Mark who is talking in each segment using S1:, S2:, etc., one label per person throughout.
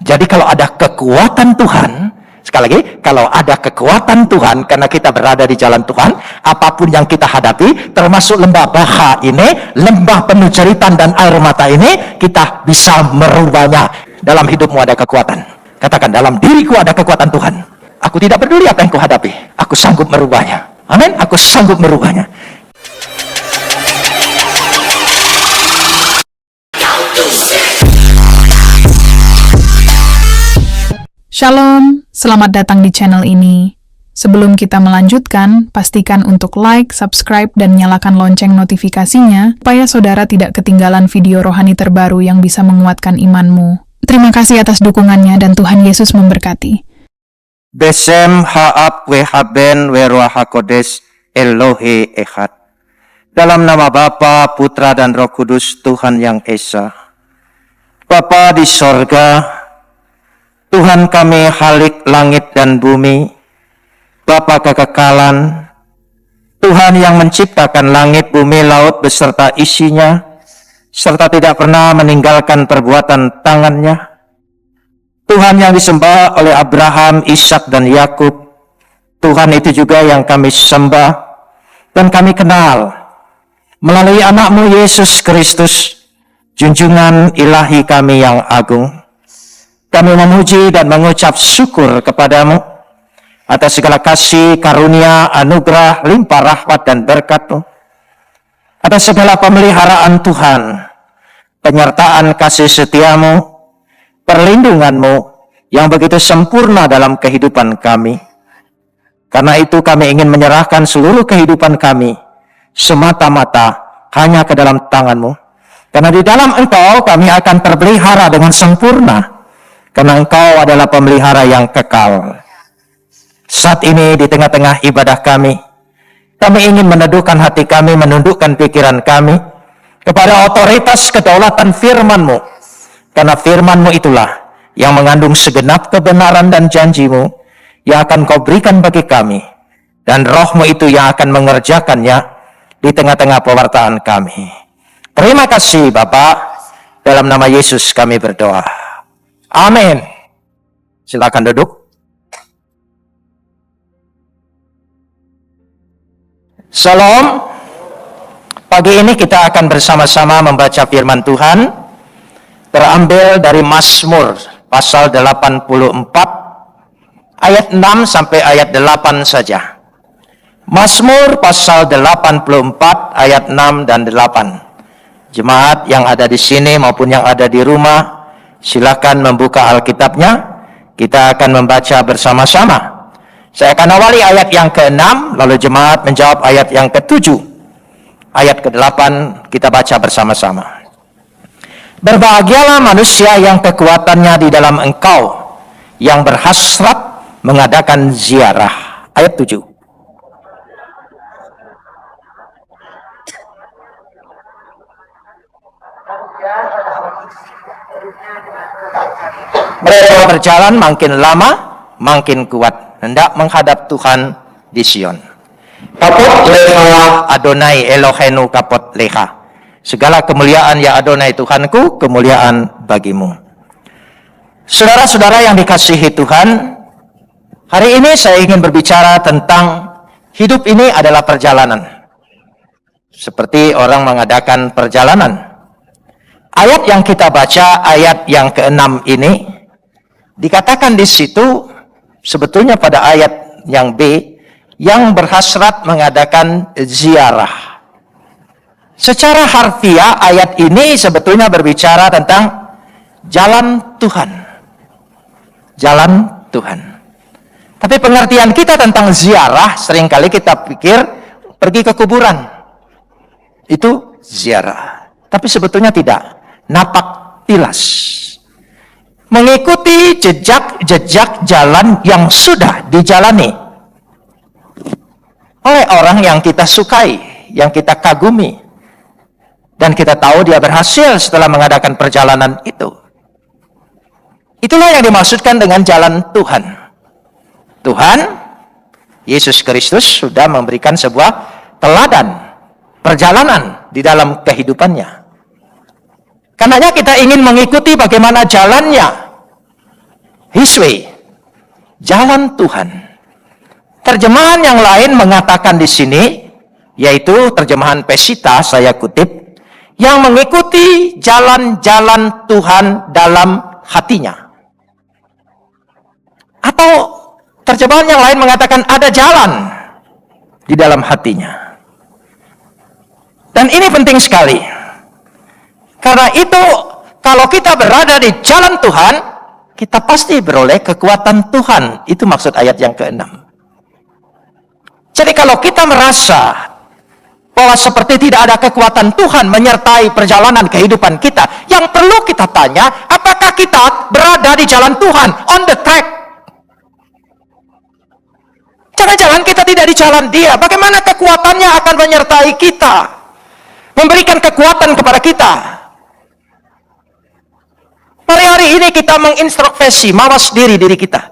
S1: Jadi kalau ada kekuatan Tuhan, sekali lagi, kalau ada kekuatan Tuhan, karena kita berada di jalan Tuhan, apapun yang kita hadapi, termasuk lembah Baha ini, lembah penuh jeritan dan air mata ini, kita bisa merubahnya. Dalam hidupmu ada kekuatan. Katakan, dalam diriku ada kekuatan Tuhan. Aku tidak peduli apa yang kuhadapi, aku sanggup merubahnya. Amin, aku sanggup merubahnya.
S2: Shalom, selamat datang di channel ini. Sebelum kita melanjutkan, pastikan untuk like, subscribe, dan nyalakan lonceng notifikasinya, supaya saudara tidak ketinggalan video rohani terbaru yang bisa menguatkan imanmu. Terima kasih atas dukungannya dan Tuhan Yesus memberkati.
S1: Besem ha'ab wehaben weruah hakodes Elohe Echad. Dalam nama Bapa, Putra, dan Roh Kudus, Tuhan yang Esa. Bapa di sorga, Tuhan kami Khalik langit dan bumi, Bapa kekekalan, Tuhan yang menciptakan langit, bumi, laut beserta isinya, serta tidak pernah meninggalkan perbuatan tangannya. Tuhan yang disembah oleh Abraham, Ishak, dan Yakub. Tuhan itu juga yang kami sembah dan kami kenal melalui anak-Mu Yesus Kristus, junjungan ilahi kami yang agung. Kami memuji dan mengucap syukur kepadamu atas segala kasih, karunia, anugerah, limpah rahmat dan berkat-Mu, atas segala pemeliharaan Tuhan, penyertaan kasih setia-Mu, perlindungan-Mu yang begitu sempurna dalam kehidupan kami. Karena itu kami ingin menyerahkan seluruh kehidupan kami semata-mata hanya ke dalam tangan-Mu. Karena di dalam Engkau kami akan terpelihara dengan sempurna. Karena Engkau adalah pemelihara yang kekal. Saat ini di tengah-tengah ibadah kami ingin meneduhkan hati kami, menundukkan pikiran kami kepada otoritas kedaulatan firman-Mu. Karena firman-Mu itulah yang mengandung segenap kebenaran dan janji-Mu yang akan Kau berikan bagi kami. Dan Roh-Mu itu yang akan mengerjakannya di tengah-tengah pewartaan kami. Terima kasih Bapa, dalam nama Yesus kami berdoa. Amin. Silakan duduk. Shalom. Pagi ini kita akan bersama-sama membaca firman Tuhan terambil dari Mazmur pasal 84 ayat 6 sampai ayat 8 saja. Mazmur pasal 84 ayat 6 dan 8. Jemaat yang ada di sini maupun yang ada di rumah, silakan membuka Alkitabnya. Kita akan membaca bersama-sama. Saya akan awali ayat yang ke-6, lalu jemaat menjawab ayat yang ke-7. Ayat ke-8 kita baca bersama-sama. Berbahagialah manusia yang kekuatannya di dalam Engkau, yang berhasrat mengadakan ziarah. Ayat 7. Mereka berjalan makin lama, makin kuat, hendak menghadap Tuhan di Sion. Kapot leha Adonai Elohenu kapot leha. Segala kemuliaan ya Adonai Tuhanku, kemuliaan bagimu. Saudara-saudara yang dikasihi Tuhan, hari ini saya ingin berbicara tentang hidup ini adalah perjalanan. Seperti orang mengadakan perjalanan. Ayat yang kita baca, ayat yang ke-6 ini, dikatakan di situ, sebetulnya pada ayat yang B, yang berhasrat mengadakan ziarah. Secara harfiah, ayat ini sebetulnya berbicara tentang jalan Tuhan. Jalan Tuhan. Tapi pengertian kita tentang ziarah, seringkali kita pikir pergi ke kuburan. Itu ziarah. Tapi sebetulnya tidak. Napak tilas. Mengikuti jejak-jejak jalan yang sudah dijalani oleh orang yang kita sukai, yang kita kagumi, dan kita tahu dia berhasil setelah mengadakan perjalanan itu. Itulah yang dimaksudkan dengan jalan Tuhan. Tuhan Yesus Kristus sudah memberikan sebuah teladan perjalanan di dalam kehidupannya. Karenanya kita ingin mengikuti bagaimana jalannya. His way, jalan Tuhan. Terjemahan yang lain mengatakan di sini, yaitu terjemahan Pesita, saya kutip, yang mengikuti jalan-jalan Tuhan dalam hatinya. Atau terjemahan yang lain mengatakan ada jalan di dalam hatinya. Dan ini penting sekali. Karena itu, kalau kita berada di jalan Tuhan, kita pasti beroleh kekuatan Tuhan. Itu maksud ayat yang ke-6. Jadi kalau kita merasa bahwa seperti tidak ada kekuatan Tuhan menyertai perjalanan kehidupan kita, yang perlu kita tanya, apakah kita berada di jalan Tuhan, on the track? Jangan-jangan kita tidak di jalan Dia. Bagaimana kekuatannya akan menyertai kita, memberikan kekuatan kepada kita? Mari hari ini kita mengintrospeksi, mawas diri kita.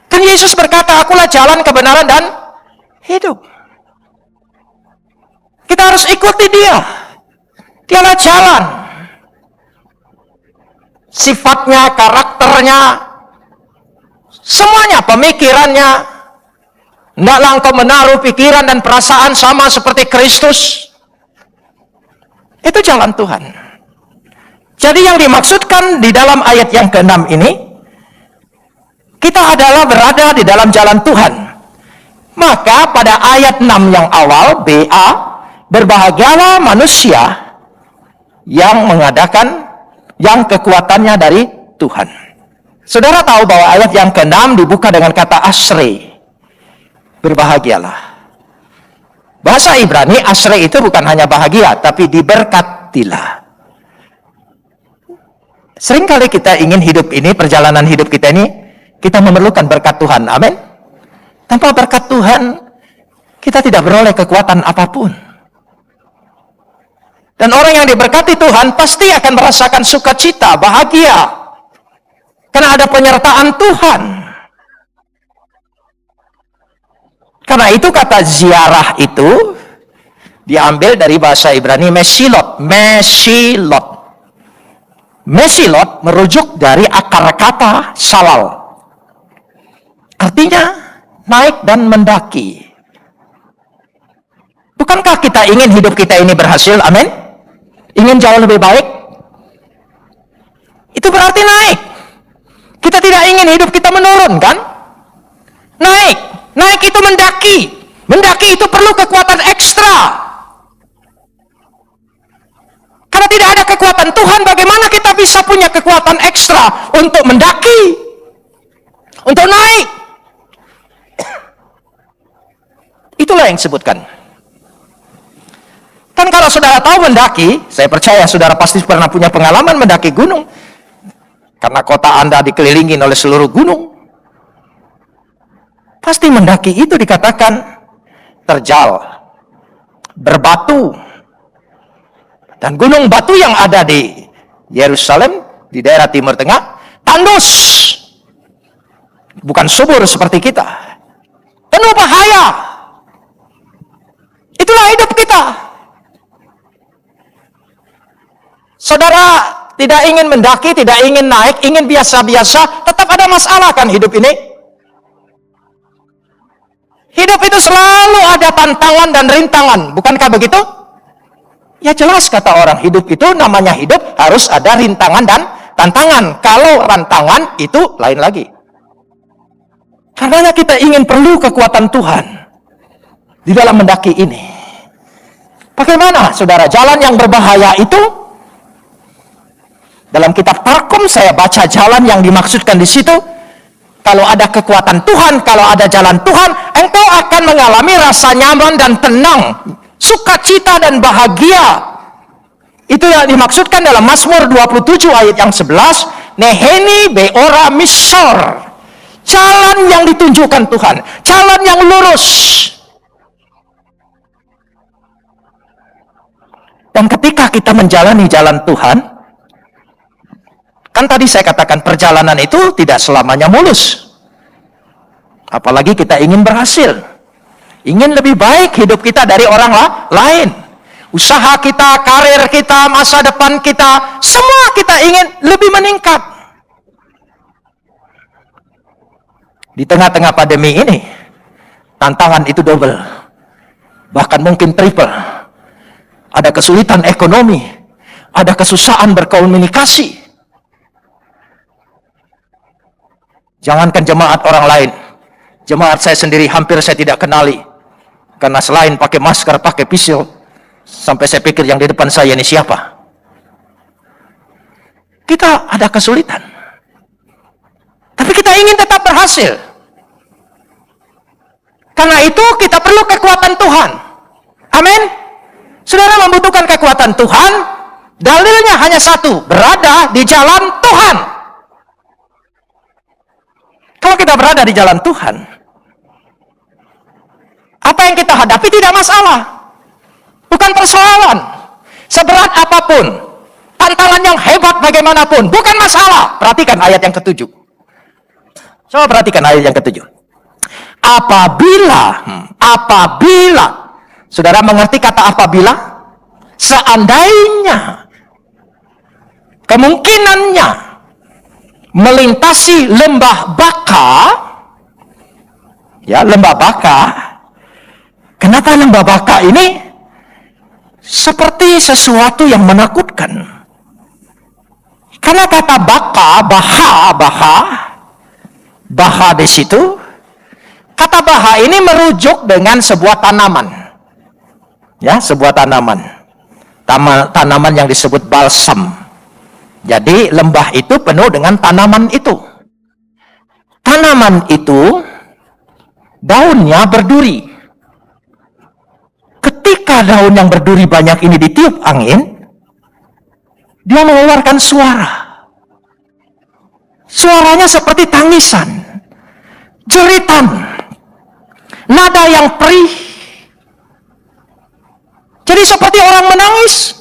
S1: Dan Yesus berkata, akulah jalan, kebenaran, dan hidup. Kita harus ikuti Dia. Dialah jalan. Sifatnya, karakternya, semuanya, pemikirannya. Hendaklah engkau menaruh pikiran dan perasaan sama seperti Kristus. Itu jalan Tuhan. Jadi yang dimaksudkan di dalam ayat yang ke-6 ini, kita adalah berada di dalam jalan Tuhan. Maka pada ayat 6 yang awal, BA, berbahagialah manusia yang mengadakan, yang kekuatannya dari Tuhan. Saudara tahu bahwa ayat yang ke-6 dibuka dengan kata asri. Berbahagialah. Bahasa Ibrani, asri itu bukan hanya bahagia, tapi diberkatilah. Seringkali kita ingin hidup ini, perjalanan hidup kita ini, kita memerlukan berkat Tuhan. Amin. Tanpa berkat Tuhan, kita tidak beroleh kekuatan apapun. Dan orang yang diberkati Tuhan pasti akan merasakan sukacita, bahagia. Karena ada penyertaan Tuhan. Karena itu kata ziarah itu diambil dari bahasa Ibrani mesilot. Mesilot. Mesilot merujuk dari akar kata salal. Artinya naik dan mendaki. Bukankah kita ingin hidup kita ini berhasil? Amin. Ingin jauh lebih baik? Itu berarti naik. Kita tidak ingin hidup kita menurun, kan? Naik. Naik itu mendaki. Mendaki itu perlu kekuatan ekstra. Karena tidak ada kekuatan Tuhan, bagaimana kita bisa punya kekuatan ekstra untuk mendaki? Untuk naik? Itulah yang disebutkan. Kan kalau saudara tahu mendaki, saya percaya saudara pasti pernah punya pengalaman mendaki gunung. Karena kota Anda dikelilingi oleh seluruh gunung. Pasti mendaki itu dikatakan terjal, berbatu. Dan gunung batu yang ada di Yerusalem, di daerah Timur Tengah, tandus. Bukan subur seperti kita. Penuh bahaya. Itulah hidup kita. Saudara tidak ingin mendaki, tidak ingin naik, ingin biasa-biasa, tetap ada masalah kan hidup ini? Hidup itu selalu ada tantangan dan rintangan, bukankah begitu? Ya jelas kata orang, hidup itu namanya hidup harus ada rintangan dan tantangan. Kalau rantangan itu lain lagi. Karena kita ingin perlu kekuatan Tuhan di dalam mendaki ini. Bagaimana saudara jalan yang berbahaya itu? Dalam kitab Tarkum saya baca jalan yang dimaksudkan di situ. Kalau ada kekuatan Tuhan, kalau ada jalan Tuhan, engkau akan mengalami rasa nyaman dan tenang, sukacita dan bahagia. Itu yang dimaksudkan dalam Mazmur 27 ayat yang 11, Neheni beora misor. Jalan yang ditunjukkan Tuhan, jalan yang lurus. Dan ketika kita menjalani jalan Tuhan, kan tadi saya katakan perjalanan itu tidak selamanya mulus. Apalagi kita ingin berhasil. Ingin lebih baik hidup kita dari orang lain. Usaha kita, karir kita, masa depan kita, semua kita ingin lebih meningkat. Di tengah-tengah pandemi ini, tantangan itu double, bahkan mungkin triple. Ada kesulitan ekonomi, ada kesusahan berkomunikasi. Jangankan jemaat orang lain, jemaat saya sendiri hampir saya tidak kenali. Karena selain pakai masker, pakai pisau, sampai saya pikir yang di depan saya ini siapa. Kita ada kesulitan. Tapi kita ingin tetap berhasil. Karena itu kita perlu kekuatan Tuhan. Amin. Saudara membutuhkan kekuatan Tuhan. Dalilnya hanya satu, berada di jalan Tuhan. Kalau kita berada di jalan Tuhan, apa yang kita hadapi tidak masalah. Bukan persoalan. Seberat apapun, tantangan yang hebat bagaimanapun, bukan masalah. Perhatikan ayat yang ketujuh. Coba perhatikan ayat yang ketujuh. Apabila, saudara mengerti kata apabila? Seandainya, kemungkinannya melintasi lembah Baka, ya lembah Baka. Kenapa lembah Baka ini seperti sesuatu yang menakutkan? Karena kata Baka, Baha di situ, kata Baha ini merujuk dengan sebuah tanaman, ya sebuah tanaman, tanaman yang disebut balsam. Jadi lembah itu penuh dengan tanaman itu. Tanaman itu daunnya berduri. Ketika daun yang berduri banyak ini ditiup angin, dia mengeluarkan suara. Suaranya seperti tangisan, jeritan, nada yang perih. Jadi seperti orang menangis.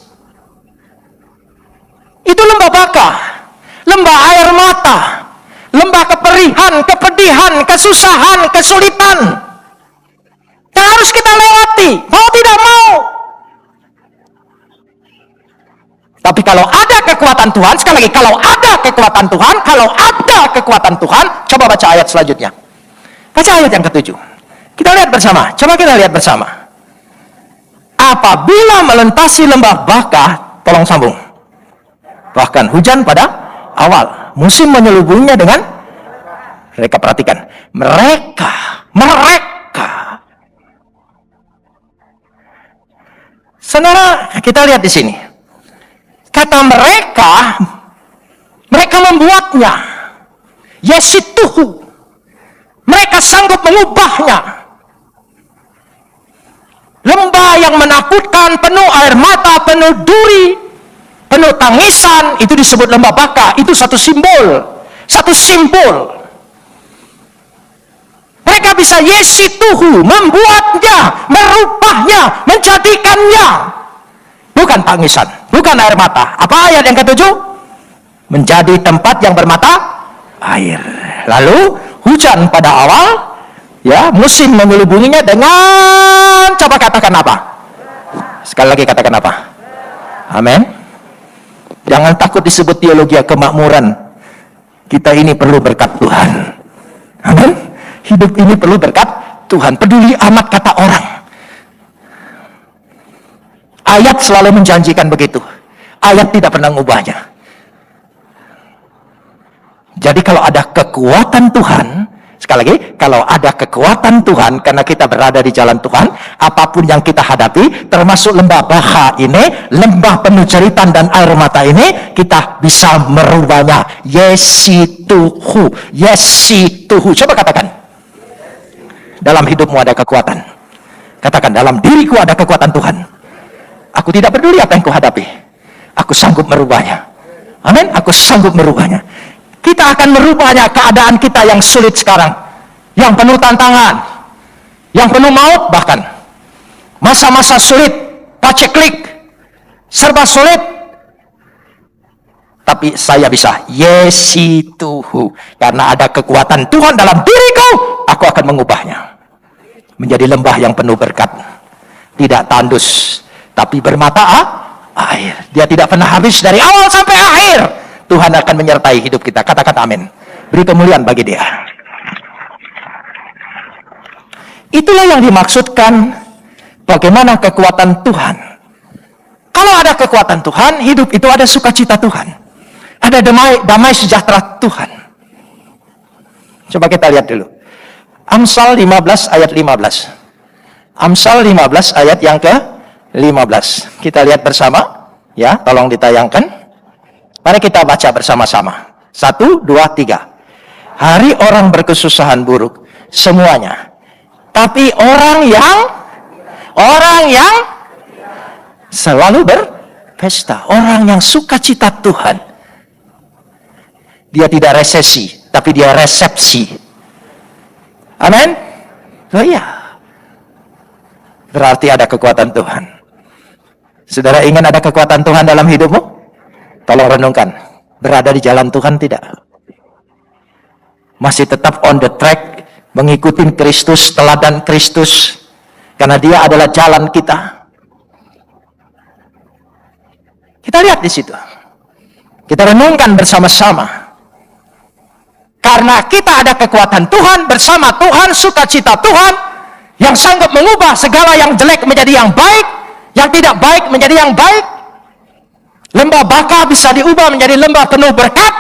S1: Itu lembah Baka, lembah air mata, lembah keperihan, kepedihan, kesusahan, kesulitan yang harus kita lewati, mau tidak mau. Tapi kalau ada kekuatan Tuhan, sekali lagi, kalau ada kekuatan Tuhan, coba baca ayat selanjutnya. Baca ayat yang ketujuh. Kita lihat bersama, coba kita lihat bersama. Apabila melintasi lembah Baka, tolong sambung. Bahkan hujan pada awal, musim menyelubunginya dengan, mereka perhatikan, mereka. Saudara, kita lihat di sini. Kata mereka membuatnya. Yesituhu. Mereka sanggup mengubahnya. Lembah yang menakutkan, penuh air mata, penuh duri, penuh tangisan, itu disebut lembah Baka. Itu satu simbol. Mereka bisa yesituhu, membuatnya, merubahnya, menjadikannya. Bukan tangisan, bukan air mata. Apa ayat yang ketujuh? Menjadi tempat yang bermata air. Lalu hujan pada awal, ya musim menyelubunginya dengan, coba katakan apa? Sekali lagi katakan apa? Amin. Jangan takut disebut teologi kemakmuran. Kita ini perlu berkat Tuhan. Amin. Hidup ini perlu berkat Tuhan. Peduli amat kata orang. Ayat selalu menjanjikan begitu. Ayat tidak pernah mengubahnya. Jadi kalau ada kekuatan Tuhan, sekali lagi, kalau ada kekuatan Tuhan, karena kita berada di jalan Tuhan, apapun yang kita hadapi, termasuk lembah Baka ini, lembah penuh jeritan dan air mata ini, kita bisa merubahnya. Yesituhu. Coba katakan. Dalam hidupmu ada kekuatan. Katakan, dalam diriku ada kekuatan Tuhan. Aku tidak peduli apa yang kuhadapi. Aku sanggup merubahnya. Amin. Aku sanggup merubahnya. Kita akan merubahnya keadaan kita yang sulit sekarang. Yang penuh tantangan. Yang penuh maut bahkan. Masa-masa sulit. Paceklik. Serba sulit. Tapi saya bisa. Yesituhu. Karena ada kekuatan Tuhan dalam diriku. Aku akan mengubahnya. Menjadi lembah yang penuh berkat. Tidak tandus. Tapi bermata air. Dia tidak pernah habis dari awal sampai akhir. Tuhan akan menyertai hidup kita. Katakan amin. Beri kemuliaan bagi dia. Itulah yang dimaksudkan bagaimana kekuatan Tuhan. Kalau ada kekuatan Tuhan, hidup itu ada sukacita Tuhan. Ada damai sejahtera Tuhan. Coba kita lihat dulu. Amsal 15 ayat 15. Amsal 15 ayat yang ke-15. Kita lihat bersama. Ya, tolong ditayangkan. Mari kita baca bersama-sama. 1, 2, 3. Hari orang berkesusahan buruk semuanya. Tapi orang yang selalu berpesta, orang yang sukacita Tuhan. Dia tidak resesi, tapi dia resepsi. Amin. Oh iya. Berarti ada kekuatan Tuhan. Saudara ingin ada kekuatan Tuhan dalam hidupmu? Tolong renungkan. Berada di jalan Tuhan tidak? Masih tetap on the track, mengikuti Kristus, teladan Kristus, karena dia adalah jalan kita. Kita lihat di situ. Kita renungkan bersama-sama. Karena kita ada kekuatan Tuhan, bersama Tuhan, sukacita Tuhan, yang sanggup mengubah segala yang jelek menjadi yang baik, yang tidak baik menjadi yang baik. Lembah baka bisa diubah menjadi lembah penuh berkat.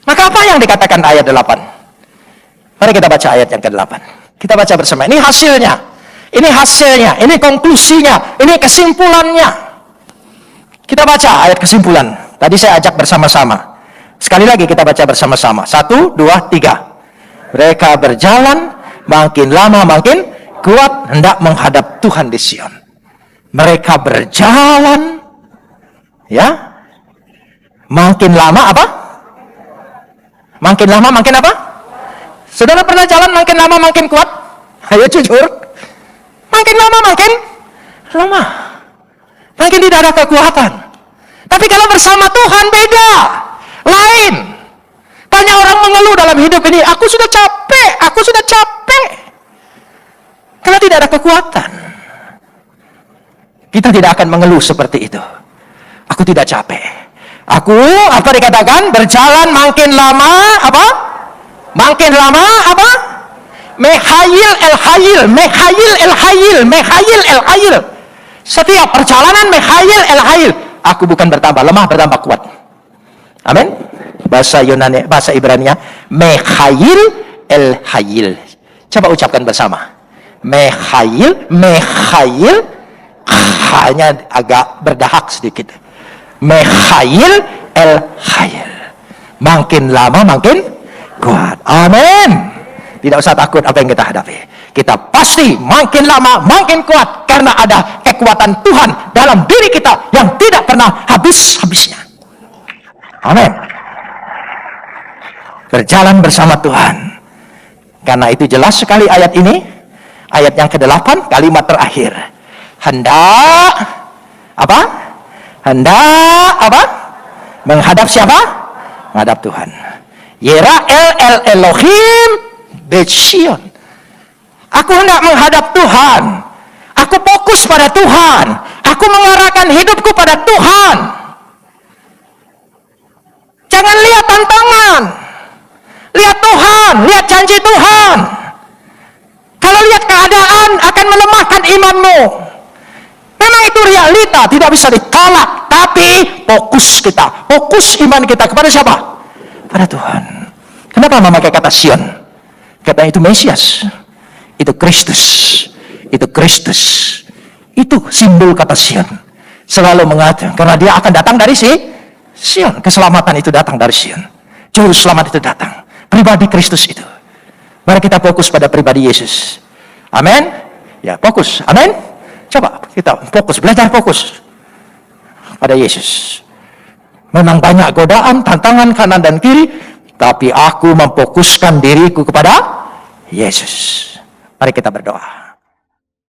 S1: Maka apa yang dikatakan ayat 8? Mari kita baca ayat yang ke-8. Kita baca bersama. Ini hasilnya. Ini hasilnya. Ini konklusinya. Ini kesimpulannya. Kita baca ayat kesimpulan. Tadi saya ajak bersama-sama. Sekali lagi kita baca bersama-sama. 1, 2, 3. Mereka berjalan, makin lama makin kuat, hendak menghadap Tuhan di Sion. Mereka berjalan, ya, makin lama apa? Makin lama makin apa? Saudara pernah jalan makin lama makin kuat? Ayo jujur. Makin lama makin lemah. Makin tidak ada kekuatan. Tapi kalau bersama Tuhan beda. Lain. Banyak orang mengeluh dalam hidup ini. Aku sudah capek. Aku sudah capek. Karena tidak ada kekuatan. Kita tidak akan mengeluh seperti itu. Aku tidak capek. Aku, apa dikatakan? Berjalan makin lama, apa? Makin lama, apa? Mehayil el-hayil. Mehayil el-hayil. Mehayil el-hayil. Setiap perjalanan mehayil el-hayil. Aku bukan bertambah lemah, bertambah kuat. Amin. Bahasa Yunani, bahasa Ibrania, mehayil el-hayil. Coba ucapkan bersama. Mehayil, mehayil. Hanya agak berdahak sedikit. Mehayil el-hayil. Makin lama makin kuat. Amin. Tidak usah takut apa yang kita hadapi. Kita pasti makin lama makin kuat karena ada kekuatan Tuhan dalam diri kita yang tidak pernah habis-habisnya. Amin. Berjalan bersama Tuhan. Karena itu jelas sekali ayat ini. Ayat yang ke-8, kalimat terakhir. Hendak apa? Hendak apa? Menghadap siapa? Menghadap Tuhan. Yira'el el Elohim Besion. Aku hendak menghadap Tuhan. Aku fokus pada Tuhan. Aku mengarahkan hidupku pada Tuhan. Jangan lihat tantangan. Lihat Tuhan, lihat janji Tuhan. Kalau lihat keadaan akan melemahkan imanmu. Memang itu realita, tidak bisa ditolak. Tapi fokus kita, fokus iman kita kepada siapa? Pada Tuhan. Kenapa memakai kata Sion? Kata itu Mesias. Itu Kristus. Itu Kristus. Itu simbol kata Sion. Selalu mengatakan, karena dia akan datang dari Sion. Keselamatan itu datang dari Sion. Juru selamat itu datang. Pribadi Kristus itu. Mari kita fokus pada pribadi Yesus. Amin. Ya, fokus. Amin. Coba kita fokus, belajar fokus pada Yesus. Memang banyak godaan, tantangan kanan dan kiri, tapi aku memfokuskan diriku kepada Yesus. Mari kita berdoa.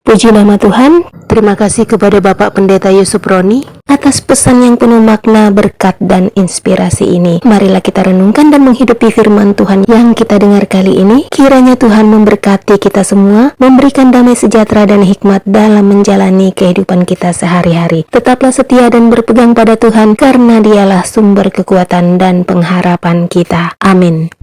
S3: Puji nama Tuhan, terima kasih kepada Bapak Pendeta Yusuf Roni atas pesan yang penuh makna, berkat, dan inspirasi ini. Marilah kita renungkan dan menghidupi firman Tuhan yang kita dengar kali ini. Kiranya Tuhan memberkati kita semua, memberikan damai sejahtera dan hikmat dalam menjalani kehidupan kita sehari-hari. Tetaplah setia dan berpegang pada Tuhan, karena Dialah sumber kekuatan dan pengharapan kita. Amin.